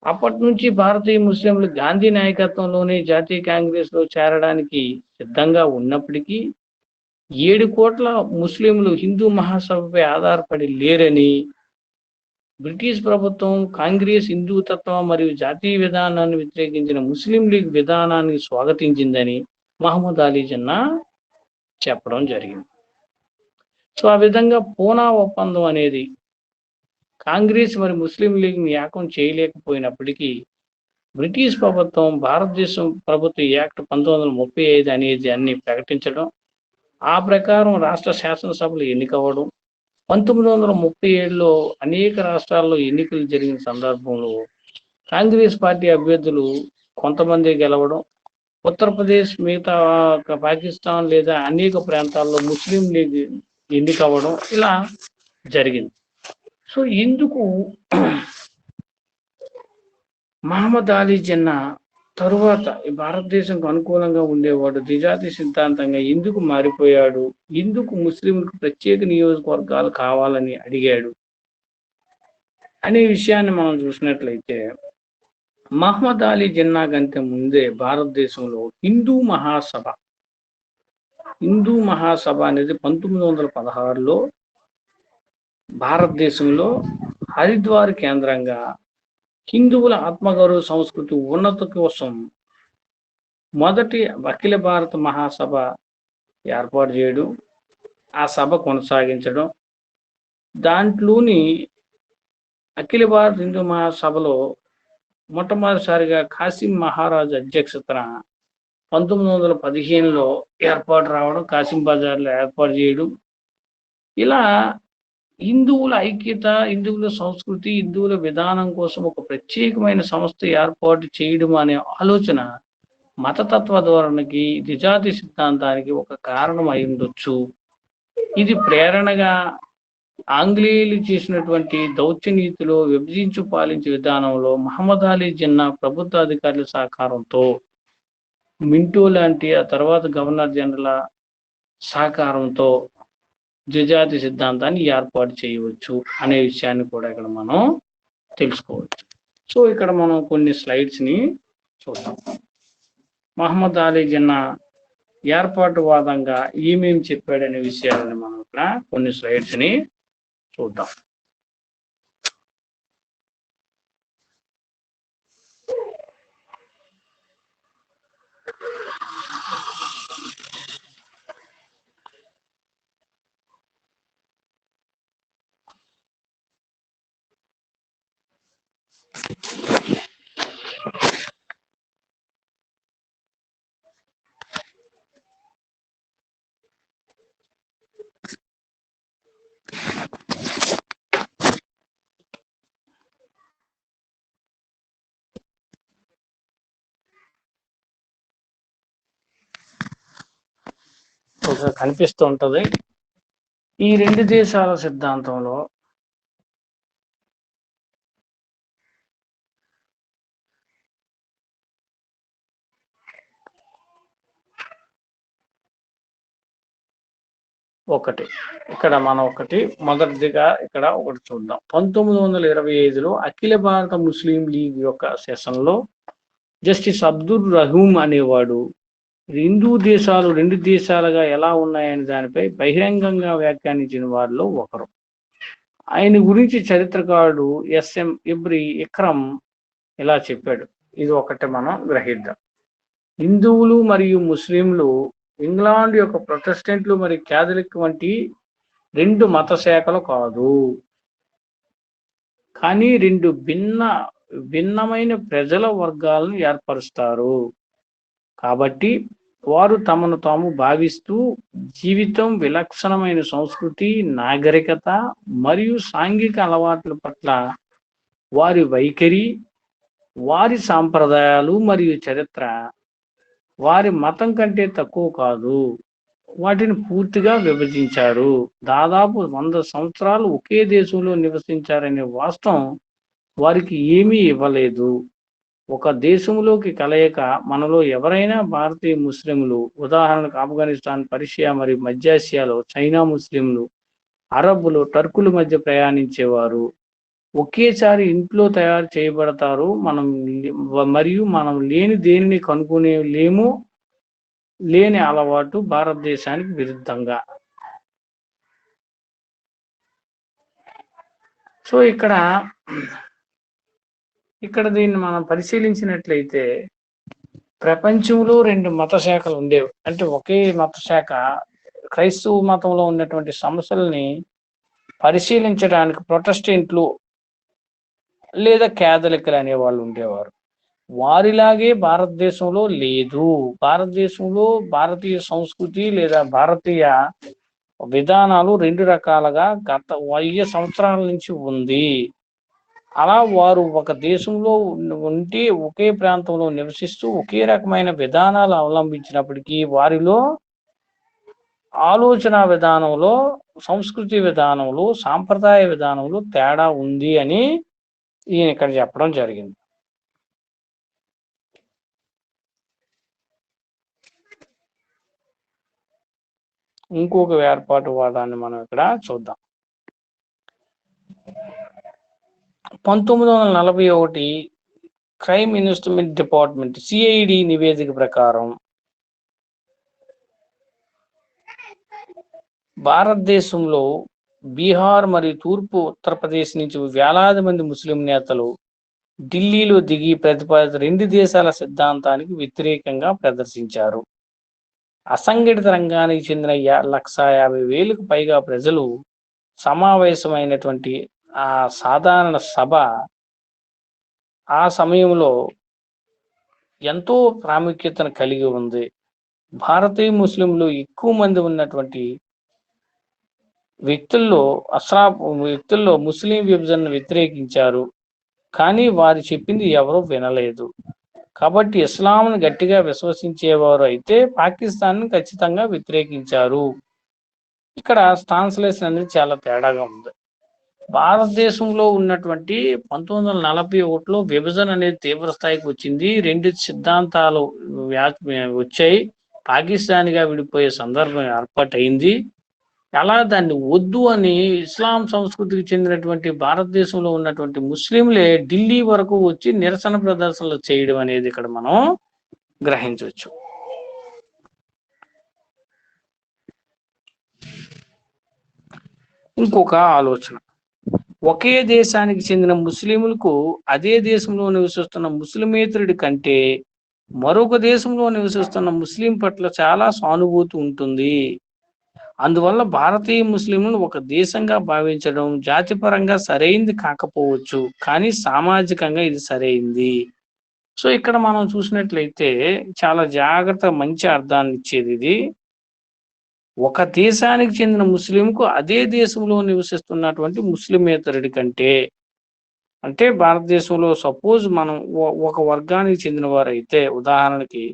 అప్పటి నుంచి భారతీయ ముస్లింలు గాంధీ నాయకత్వంలోనే జాతీయ కాంగ్రెస్ లో చేరడానికి సిద్ధంగా ఉన్నప్పటికీ 7 కోట్ల ముస్లింలు హిందూ మహాసభపై ఆధారపడి లేరని, బ్రిటిష్ ప్రభుత్వం కాంగ్రెస్ హిందూతత్వం మరియు జాతీయ విధానాన్ని వ్యతిరేకించిన ముస్లిం లీగ్ విధానాన్ని స్వాగతించిందని మహమ్మద్ అలీ జిన్నా చెప్పడం జరిగింది. సో ఆ విధంగా పూనా ఒప్పందం అనేది కాంగ్రెస్ మరి ముస్లిం లీగ్ని ఏకం చేయలేకపోయినప్పటికీ బ్రిటిష్ ప్రభుత్వం భారతదేశం ప్రభుత్వ యాక్ట్ 1935 అనేది అన్ని ప్రకటించడం, ఆ ప్రకారం రాష్ట్ర శాసనసభలు ఎన్నికవ్వడం, 1937లో అనేక రాష్ట్రాల్లో ఎన్నికలు జరిగిన సందర్భంలో కాంగ్రెస్ పార్టీ అభ్యర్థులు కొంతమంది గెలవడం, ఉత్తరప్రదేశ్, మిగతా పాకిస్తాన్ లేదా అనేక ప్రాంతాల్లో ముస్లిం లీగ్ ఎన్నికవ్వడం ఇలా జరిగింది. సో ఇందుకు మహమ్మద్ అలీ జిన్నా తరువాత ఈ భారతదేశంకు అనుకూలంగా ఉండేవాడు, ద్విజాతి సిద్ధాంతంగా ఎందుకు మారిపోయాడు, ఎందుకు ముస్లింలకు ప్రత్యేక నియోజకవర్గాలు కావాలని అడిగాడు అనే విషయాన్ని మనం చూసినట్లయితే, మహమ్మద్ అలీ జిన్నా కంటే ముందే భారతదేశంలో హిందూ మహాసభ అనేది 1916లో భారతదేశంలో హరిద్వార్ కేంద్రంగా హిందువుల ఆత్మగౌరవ సంస్కృతి ఉన్నత కోసం మొదటి అఖిల భారత మహాసభ ఏర్పాటు చేయడం, ఆ సభ కొనసాగించడం, దాంట్లోని అఖిల భారత హిందూ మహాసభలో మొట్టమొదటిసారిగా కాసిం మహారాజ్ అధ్యక్షతన 1915లో ఏర్పాటు రావడం, కాసిం బజార్లో ఏర్పాటు చేయడం, ఇలా హిందువుల ఐక్యత, హిందువుల సంస్కృతి, హిందువుల విధానం కోసం ఒక ప్రత్యేకమైన సంస్థ ఏర్పాటు చేయడం అనే ఆలోచన మతతత్వ ధోరణికి, ద్విజాతి సిద్ధాంతానికి ఒక కారణం అయి ఉండొచ్చు. ఇది ప్రేరణగా ఆంగ్లేయులు చేసినటువంటి దౌత్యనీతిలో విభజించు పాలించే విధానంలో మహమ్మద్ అలీ జిన్నా ప్రభుత్వ అధికారుల సహకారంతో, మింటో లాంటి ఆ తర్వాత గవర్నర్ జనరల్ సహకారంతో ద్విజాతి సిద్ధాంతాన్ని ఏర్పాటు చేయవచ్చు అనే విషయాన్ని కూడా ఇక్కడ మనం తెలుసుకోవచ్చు. సో ఇక్కడ మనం కొన్ని స్లైడ్స్ ని చూద్దాం. మహమ్మద్ అలీ జిన్నా ఏర్పాటువాదంగా ఏమేమి చెప్పాడనే విషయాలని మనం ఇక్కడ కొన్ని స్లైడ్స్ ని చూద్దాం. కనిపిస్తూ ఉంటది. ఈ రెండు దేశాల సిద్ధాంతంలో ఒకటి ఇక్కడ మనం మొదటిదిగా ఇక్కడ ఒకటి చూద్దాం. 1925లో అఖిల భారత ముస్లిం లీగ్ యొక్క సెషన్లో జస్టిస్ అబ్దుల్ రహూమ్ అనేవాడు రెండు దేశాలుగా ఎలా ఉన్నాయని దానిపై బహిరంగంగా వ్యాఖ్యానించిన వారిలో ఒకరు. ఆయన గురించి చరిత్రకారుడు ఎస్ఎం ఇక్రమ్ ఇలా చెప్పాడు. ఇది ఒకటి మనం గ్రహిద్దాం. హిందువులు మరియు ముస్లింలు ఇంగ్లాండ్ యొక్క ప్రొటెస్టెంట్లు మరియు క్యాథలిక్ వంటి రెండు మత శాఖలు కాదు, కానీ రెండు భిన్నమైన ప్రజల వర్గాలను ఏర్పరుస్తారు. కాబట్టి వారు తమను తాము భావిస్తూ జీవితం, విలక్షణమైన సంస్కృతి, నాగరికత మరియు సాంఘిక అలవాట్ల పట్ల వారి వైఖరి, వారి సాంప్రదాయాలు మరియు చరిత్ర వారి మతం కంటే తక్కువ కాదు. వాటిని పూర్తిగా విభజించారు. దాదాపు 100 సంవత్సరాలు ఒకే దేశంలో నివసించారనే వాస్తవం వారికి ఏమీ ఇవ్వలేదు. ఒక దేశంలోకి కలయిక మనలో ఎవరైనా భారతీయ ముస్లింలు, ఉదాహరణకు ఆఫ్ఘనిస్తాన్, పర్షియా మరియు మధ్యాసియాలో చైనా ముస్లింలు, అరబ్బులు, టర్కుల మధ్య ప్రయాణించేవారు ఒకేసారి ఇంట్లో తయారు చేయబడతారు. మనం లేని దేనిని కనుగొనేలేము. లేని అలవాటు భారతదేశానికి విరుద్ధంగా. సో ఇక్కడ దీన్ని మనం పరిశీలించినట్లయితే ప్రపంచంలో రెండు మత శాఖలు ఉండేవి. అంటే ఒకే మత శాఖ క్రైస్తవ మతంలో ఉన్నటువంటి సమస్యల్ని పరిశీలించడానికి ప్రొటెస్టెంట్లు లేదా క్యాథలిక్లు అనే వాళ్ళు ఉండేవారు. వారిలాగే భారతదేశంలో లేదు. భారతదేశంలో భారతీయ సంస్కృతి లేదా భారతీయ విధానాలు రెండు రకాలుగా గత 1000 సంవత్సరాల నుంచి ఉంది. అలా వారు ఒక దేశంలో ఉంటే ఒకే ప్రాంతంలో నివసిస్తూ ఒకే రకమైన విధానాలు అవలంబించినప్పటికీ వారిలో ఆలోచన విధానంలో, సంస్కృతి విధానంలో, సాంప్రదాయ విధానంలో తేడా ఉంది అని ఈయన ఇక్కడ చెప్పడం జరిగింది. ఇంకొక వేర్పాటు వాదాన్ని మనం ఇక్కడ చూద్దాం. 1941 క్రైమ్ ఇన్వెస్టిగేషన్ డిపార్ట్మెంట్ సిఐడి నివేదిక ప్రకారం భారతదేశంలో బీహార్ మరియు తూర్పు ఉత్తరప్రదేశ్ నుంచి వేలాది మంది ముస్లిం నేతలు ఢిల్లీలో దిగి ప్రతిపాదిత రెండు దేశాల సిద్ధాంతానికి వ్యతిరేకంగా ప్రదర్శించారు. అసంఘటిత రంగానికి చెందిన 150,000కు పైగా ప్రజలు సమావేశమైనటువంటి ఆ సాధారణ సభ ఆ సమయంలో ఎంతో ప్రాముఖ్యతను కలిగి ఉంది. భారతీయ ముస్లింలు ఎక్కువ మంది ఉన్నటువంటి వ్యక్తుల్లో ముస్లిం విభజనను వ్యతిరేకించారు. కానీ వారు చెప్పింది ఎవరూ వినలేదు. కాబట్టి ఇస్లాంను గట్టిగా విశ్వసించేవారు అయితే పాకిస్తాన్ ఖచ్చితంగా వ్యతిరేకించారు. ఇక్కడ ట్రాన్స్లేషన్ అనేది చాలా తేడాగా ఉంది. భారతదేశంలో ఉన్నటువంటి 1941లో విభజన అనేది తీవ్ర స్థాయికి వచ్చింది. రెండు సిద్ధాంతాలు వచ్చాయి. పాకిస్తాన్గా విడిపోయే సందర్భం ఏర్పాటైంది. అలా దాన్ని వద్దు అని ఇస్లాం సంస్కృతికి చెందినటువంటి భారతదేశంలో ఉన్నటువంటి ముస్లింలే ఢిల్లీ వరకు వచ్చి నిరసన ప్రదర్శనలు చేయడం అనేది ఇక్కడ మనం గ్రహించవచ్చు. ఇంకొక ఆలోచన, ఒకే దేశానికి చెందిన ముస్లింలకు అదే దేశంలో నివసిస్తున్న ముస్లిమేతరుడి కంటే మరొక దేశంలో నివసిస్తున్న ముస్లిం పట్ల చాలా సానుభూతి ఉంటుంది. అందువల్ల భారతీయ ముస్లింలను ఒక దేశంగా భావించడం జాతిపరంగా సరైంది కాకపోవచ్చు, కానీ సామాజికంగా ఇది సరైంది. సో ఇక్కడ మనం చూసినట్లయితే చాలా మంచి అర్థాన్ని ఇచ్చేది ఇది. ఒక దేశానికి చెందిన ముస్లింకు అదే దేశంలో నివసిస్తున్నటువంటి ముస్లిమేతరుడి కంటే, అంటే భారతదేశంలో సపోజ్ మనం ఒక వర్గానికి చెందిన వారైతే, ఉదాహరణకి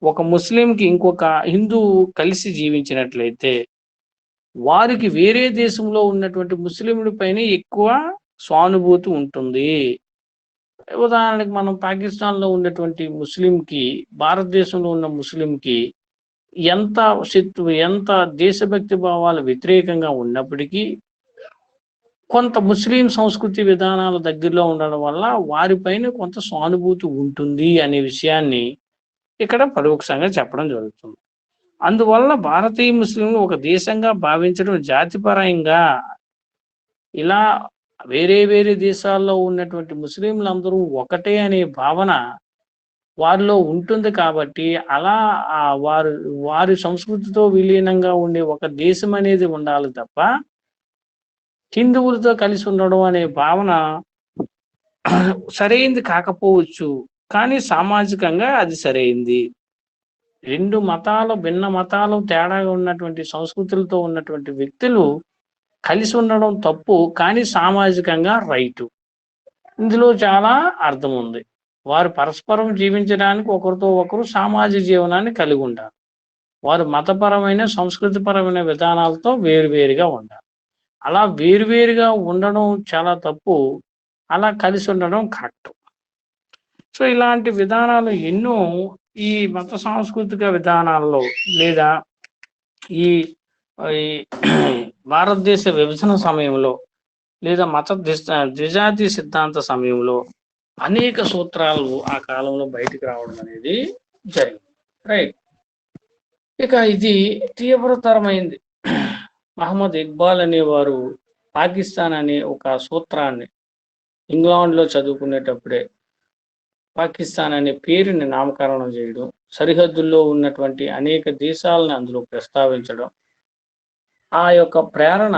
ఒక ముస్లింకి ఇంకొక హిందువు కలిసి జీవించినట్లయితే వారికి వేరే దేశంలో ఉన్నటువంటి ముస్లింల పైన ఎక్కువ సానుభూతి ఉంటుంది. ఉదాహరణకి మనం పాకిస్తాన్లో ఉన్నటువంటి ముస్లింకి భారతదేశంలో ఉన్న ముస్లింకి ఎంత ఎంత దేశభక్తి భావాలు వ్యతిరేకంగా ఉన్నప్పటికీ కొంత ముస్లిం సంస్కృతి విధానాల దగ్గరలో ఉండడం వల్ల వారిపైన కొంత సానుభూతి ఉంటుంది అనే విషయాన్ని ఇక్కడ పరోక్షంగా చెప్పడం జరుగుతుంది. అందువల్ల భారతీయ ముస్లింలు ఒక దేశంగా భావించడం జాతిపరంగా ఇలా వేరే వేరే దేశాల్లో ఉన్నటువంటి ముస్లింలందరూ ఒకటే అనే భావన వారిలో ఉంటుంది కాబట్టి అలా వారి సంస్కృతితో విలీనంగా ఉండే ఒక దేశం అనేది ఉండాలి తప్ప హిందువులతో కలిసి ఉండడం అనే భావన సరైంది కాకపోవచ్చు, కానీ సామాజికంగా అది సరైంది. రెండు మతాలు భిన్న మతాలు తేడాగా ఉన్నటువంటి సంస్కృతులతో ఉన్నటువంటి వ్యక్తులు కలిసి ఉండడం తప్పు, కానీ సామాజికంగా రైటు. ఇందులో చాలా అర్థం ఉంది. వారు పరస్పరం జీవించడానికి ఒకరితో ఒకరు సామాజిక జీవనాన్ని కలిగి ఉండాలి. వారు మతపరమైన సంస్కృతిపరమైన విధానాలతో వేరువేరుగా ఉండాలి. అలా వేరువేరుగా ఉండడం చాలా తప్పు, అలా కలిసి ఉండడం కరెక్ట్. సో ఇలాంటి విధానాలు ఎన్నో ఈ మత సాంస్కృతిక విధానాల్లో లేదా ఈ భారతదేశ విభజన సమయంలో లేదా మత ద్విజాతి సిద్ధాంత సమయంలో అనేక సూత్రాలు ఆ కాలంలో బయటికి రావడం అనేది జరిగింది. రైట్. ఇక ఇది తీవ్రతరమైంది. మహమ్మద్ ఇక్బాల్ అనేవారు పాకిస్తాన్ అనే ఒక సూత్రాన్ని ఇంగ్లాండ్లో చదువుకునేటప్పుడే పాకిస్తాన్ అనే పేరుని నామకరణం చేయడం, సరిహద్దుల్లో ఉన్నటువంటి అనేక దేశాలను అందులో ప్రస్తావించడం, ఆ యొక్క ప్రేరణ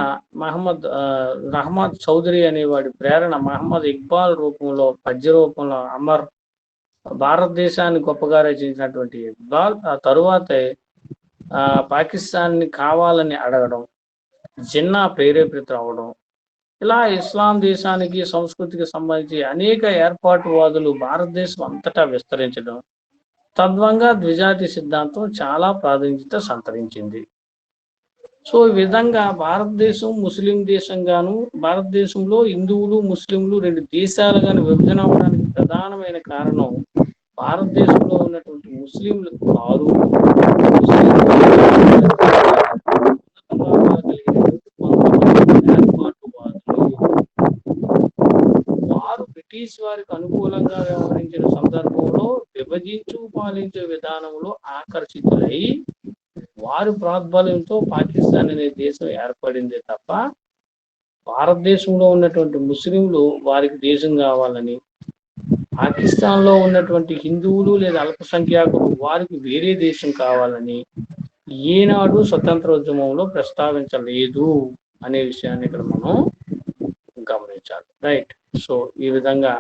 రహమద్ చౌదరి అనేవాడి ప్రేరణ మహమ్మద్ ఇక్బాల్ రూపంలో పద్య రూపంలో అమర్ భారతదేశాన్ని గొప్పగా రచించినటువంటి ఇక్బాల్ ఆ తరువాతే పాకిస్తాన్ని కావాలని అడగడం, జిన్నా ప్రేరేపిత అవడం, ఇలా ఇస్లాం దేశానికి సంస్కృతికి సంబంధించి అనేక ఏర్పాటువాదులు భారతదేశం అంతటా విస్తరించడం, తద్వంగా ద్విజాతి సిద్ధాంతం చాలా ప్రాధాన్యత సంతరించింది. సో ఈ విధంగా భారతదేశం ముస్లిం దేశంగాను, భారతదేశంలో హిందువులు ముస్లింలు రెండు దేశాలుగాను విభజన అవడానికి ప్రధానమైన కారణం భారతదేశంలో ఉన్నటువంటి ముస్లింలు కారు వారు బ్రిటిష్ వారికి అనుకూలంగా వ్యవహరించిన సందర్భంలో విభజించు పాలించే విధానంలో ఆకర్షితులై వారి ప్రోద్బలంతో పాకిస్తాన్ అనే దేశం ఏర్పడింది తప్ప భారతదేశంలో ఉన్నటువంటి ముస్లింలు వారికి దేశం కావాలని, పాకిస్తాన్లో ఉన్నటువంటి హిందువులు లేదా అల్పసంఖ్యాకులు వారికి వేరే దేశం కావాలని ఏనాడు స్వతంత్ర ఉద్యమంలో ప్రస్తావించలేదు అనే విషయాన్ని ఇక్కడ మనం గమనించాలి. రైట్. సో ఈ విధంగా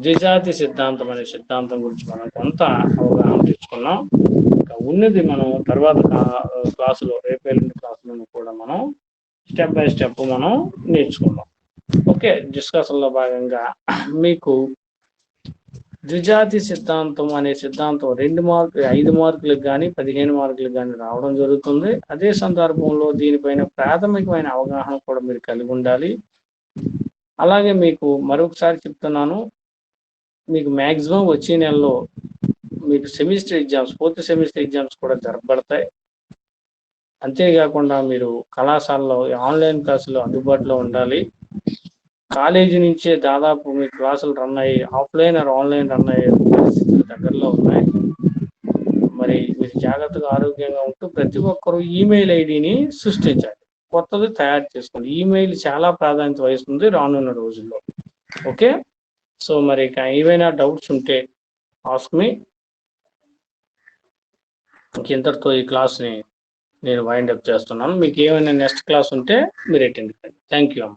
ద్విజాతి సిద్ధాంతం అనే సిద్ధాంతం గురించి మనం కొంత అవగాహన తెచ్చుకున్నాం. ఉన్నది మనం తర్వాత క్లాసులో రేపేళ్ళ క్లాసులను కూడా మనం స్టెప్ బై స్టెప్ మనం నేర్చుకున్నాం. ఓకే. డిస్కషన్లో భాగంగా మీకు ద్విజాతి సిద్ధాంతం అనే సిద్ధాంతం 2 మార్కులు 5 మార్కులకు కానీ 15 మార్కులకు కానీ రావడం జరుగుతుంది. అదే సందర్భంలో దీనిపైన ప్రాథమికమైన అవగాహన కూడా మీరు కలిగి ఉండాలి. అలాగే మీకు మరొకసారి చెప్తున్నాను, మీకు మ్యాక్సిమం వచ్చే నెలలో మీకు semester exams, 4th semester exams కూడా జరపబడతాయి. అంతేకాకుండా మీరు కళాశాలలో ఆన్లైన్ క్లాసులు అందుబాటులో ఉండాలి. కాలేజీ నుంచే దాదాపు మీ క్లాసులు రన్ అయ్యి ఆఫ్లైన్ ఆర్ ఆన్లైన్ రన్ అయ్యే పరిస్థితులు దగ్గరలో ఉన్నాయి. మరి మీరు జాగ్రత్తగా ఆరోగ్యంగా ఉంటూ ప్రతి ఒక్కరూ ఈమెయిల్ ఐడిని సృష్టించాలి, కొత్తది తయారు చేసుకోండి. ఈమెయిల్ చాలా ప్రాధాన్యత వహిస్తుంది రానున్న రోజుల్లో. ఓకే. సో మరి ఏవైనా డౌట్స్ ఉంటే ఆస్క్ మీ. ఇంతటితో ఈ క్లాస్ని నేను వైండ్ అప్ చేస్తున్నాను. మీకు ఏమైనా నెక్స్ట్ క్లాస్ ఉంటే మీరు అటెండ్ కండి. థ్యాంక్ యూ అమ్మ.